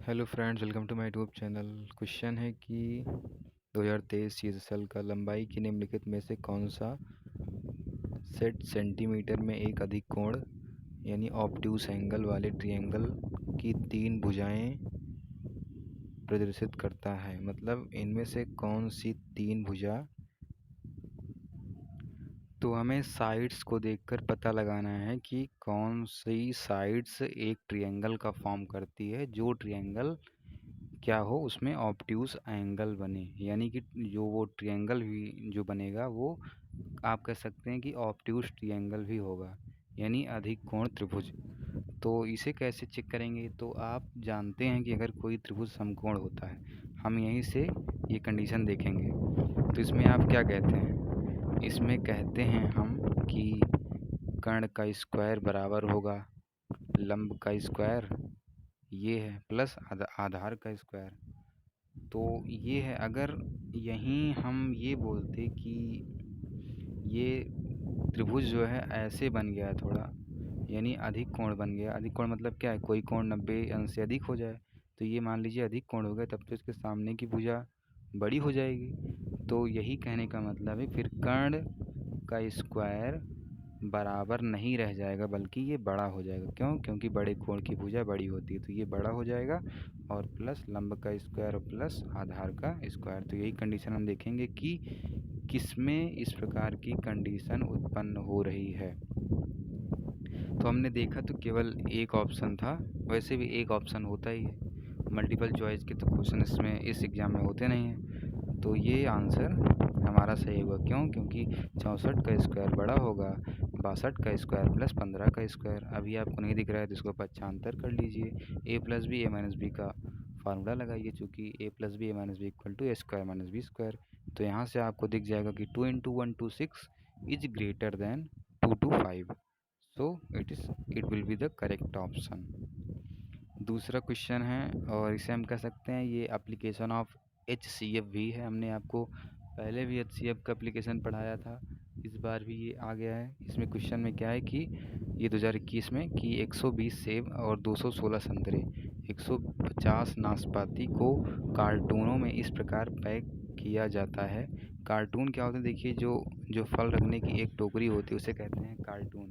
Hello friends, welcome to my YouTube channel. Question है कि 2023 CGL का लंबाई की निम्नलिखित में से कौन सा सेट सेंटीमीटर में एक अधिक कोण यानी ऑब्ट्यूस एंगल वाले ट्रायंगल की तीन भुजाएं प्रदर्शित करता है। मतलब इनमें से कौन सी तीन भुजा, तो हमें साइड्स को देखकर पता लगाना है कि कौन सी साइड्स एक ट्रायंगल का फॉर्म करती है, जो ट्रायंगल क्या हो उसमें ऑब्ट्यूस एंगल बने, यानी कि जो वो ट्रायंगल भी जो बनेगा वो आप कह सकते हैं कि ऑब्ट्यूस ट्रायंगल भी होगा, यानी अधिक कोण त्रिभुज। तो इसे कैसे चेक करेंगे? तो आप जानते हैं कि अगर कोई त्रिभुज समकोण होता है, हम यहीं से ये कंडीशन देखेंगे। तो इसमें आप क्या कहते हैं? इसमें कहते हैं हम कि कर्ण का स्क्वायर बराबर होगा लंब का स्क्वायर, ये है, प्लस आधार का स्क्वायर। तो ये है। अगर यहीं हम ये बोलते कि ये त्रिभुज जो है ऐसे बन गया है थोड़ा, यानी अधिक कोण बन गया। अधिक कोण मतलब क्या है? कोई कोण 90 अंश से अधिक हो जाए, तो ये मान लीजिए अधिक कोण हो गया, तब तो इसके सामने की भुजा बड़ी हो जाएगी। तो यही कहने का मतलब है, फिर कर्ण का स्क्वायर बराबर नहीं रह जाएगा, बल्कि ये बड़ा हो जाएगा। क्यों? क्योंकि बड़े कोण की भुजा बड़ी होती है, तो ये बड़ा हो जाएगा, और प्लस लंब का स्क्वायर और प्लस आधार का स्क्वायर। तो यही कंडीशन हम देखेंगे कि किसमें इस प्रकार की कंडीशन उत्पन्न हो रही है। तो हमने देखा तो केवल एक ऑप्शन था, वैसे भी एक ऑप्शन होता ही है, मल्टीपल चॉइस के तो क्वेश्चन इसमें इस एग्ज़ाम में होते नहीं हैं। तो ये आंसर हमारा सही होगा। क्यों? क्योंकि 64 का स्क्वायर बड़ा होगा 62 का स्क्वायर प्लस 15 का स्क्वायर। अभी आपको नहीं दिख रहा है तो इसको पक्षांतर कर लीजिए, A plus B A minus B का फार्मूला लगाइए, चूँकि A plus B A minus B equal to A square minus B square. तो यहाँ से आपको दिख जाएगा कि 2 into 1 2 6 is greater than 2 to 5, so it will be the correct option. दूसरा क्वेश्चन है, और इसे हम कह सकते हैं ये एप्लीकेशन ऑफ HCF भी है। हमने आपको पहले भी HCF का एप्लीकेशन पढ़ाया था, इस बार भी ये आ गया है। इसमें क्वेश्चन में क्या है कि ये 2021 में कि 120 सेब और 216 संतरे 150 नाशपाती को कार्टूनों में इस प्रकार पैक किया जाता है। कार्टून क्या होते हैं? देखिए, जो जो फल रखने की एक टोकरी होती है उसे कहते हैं कार्टून।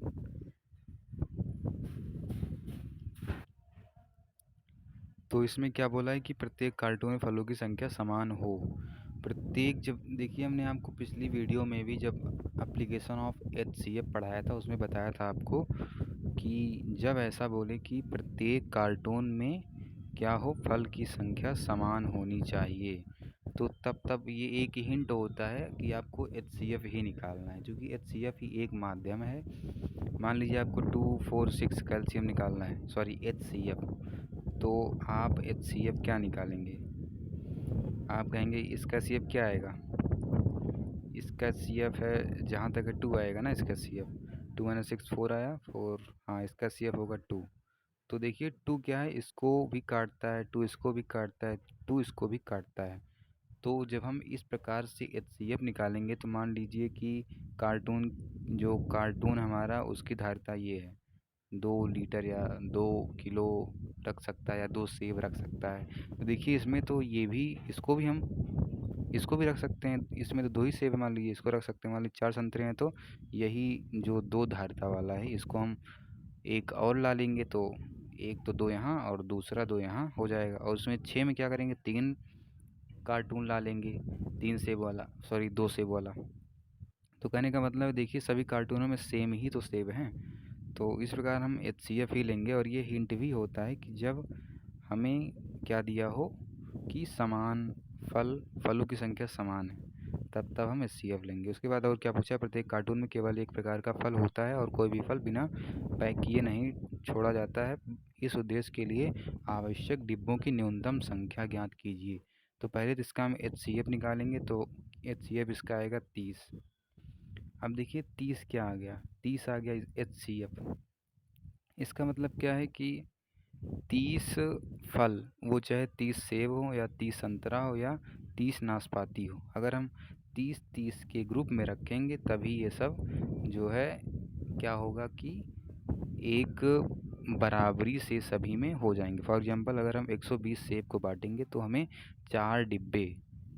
तो इसमें क्या बोला है कि प्रत्येक कार्टून में फलों की संख्या समान हो। प्रत्येक, जब देखिए हमने आपको पिछली वीडियो में भी जब एप्लीकेशन ऑफ HCF पढ़ाया था उसमें बताया था आपको कि जब ऐसा बोले कि प्रत्येक कार्टून में क्या हो, फल की संख्या समान होनी चाहिए, तो तब ये एक हिंट होता है कि आपको HCF ही निकालना है, क्योंकि HCF ही एक माध्यम है। मान लीजिए आपको 2, 4, 6 कैल्शियम निकालना है, सॉरी HCF, तो आप HCF क्या निकालेंगे? आप कहेंगे इसका CF क्या आएगा? इसका CF है, जहाँ तक है 2 आएगा ना इसका CF। 2 माइनस 6 4 आया, 4, हाँ इसका CF होगा 2। तो देखिए 2 क्या है, इसको भी काटता है, 2 इसको भी काटता है, 2 इसको भी काटता है। तो जब हम इस प्रकार से HCF निकालेंगे तो मान लीजिए कि कार्टून, जो कार्टून हमारा उसकी धारिता ये है, 2 लीटर या 2 किलो रख सकता है, या 2 सेब रख सकता है। तो देखिए इसमें तो ये भी, इसको भी हम इसको भी रख सकते हैं, इसमें तो 2 ही सेब है, मान लीजिए इसको रख सकते हैं। मान लीजिए 4 संतरे हैं, तो यही जो 2 धारिता वाला है इसको हम एक और ला लेंगे, तो एक तो 2 यहाँ और दूसरा 2 यहाँ हो जाएगा। और उसमें 6 में क्या करेंगे, 3 कार्टून ला लेंगे, 3 सेब वाला, सॉरी 2 सेब वाला। तो कहने का मतलब है, देखिए सभी कार्टूनों में सेम ही तो सेब हैं। तो इस प्रकार हम HCF ही लेंगे। और ये हिंट भी होता है कि जब हमें क्या दिया हो कि समान फलों की संख्या समान है, तब हम HCF लेंगे। उसके बाद और क्या पूछा है? प्रत्येक कार्टून में केवल एक प्रकार का फल होता है और कोई भी फल बिना पैक किए नहीं छोड़ा जाता है। इस उद्देश्य के लिए आवश्यक डिब्बों की न्यूनतम संख्या ज्ञात कीजिए। तो पहले तो इसका हम HCF निकालेंगे, तो HCF इसका आएगा 30। अब देखिए 30 क्या आ गया, 30 आ गया HCF। इसका मतलब क्या है कि 30 फल, वो चाहे 30 सेब हो या 30 संतरा हो या 30 नाशपाती हो, अगर हम 30-30 के ग्रुप में रखेंगे तभी ये सब जो है क्या होगा कि एक बराबरी से सभी में हो जाएंगे। फॉर एग्जांपल अगर हम 120 सेब को बांटेंगे तो हमें 4 डिब्बे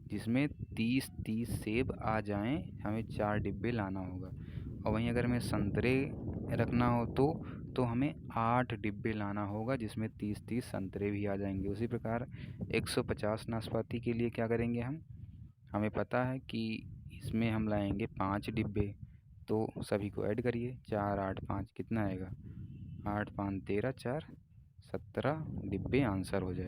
जिसमें 30-30 सेब आ जाएं, हमें 4 डिब्बे लाना होगा। और वहीं अगर हमें संतरे रखना हो तो हमें 8 डिब्बे लाना होगा जिसमें 30-30 संतरे भी आ जाएंगे। उसी प्रकार 150 नाशपाती के लिए क्या करेंगे हम, हमें पता है कि इसमें हम लाएंगे 5 डिब्बे। तो सभी को ऐड करिए, 4 8 5 कितना आएगा, 8 5 13, 4 17 डिब्बे आंसर हो जाएगा।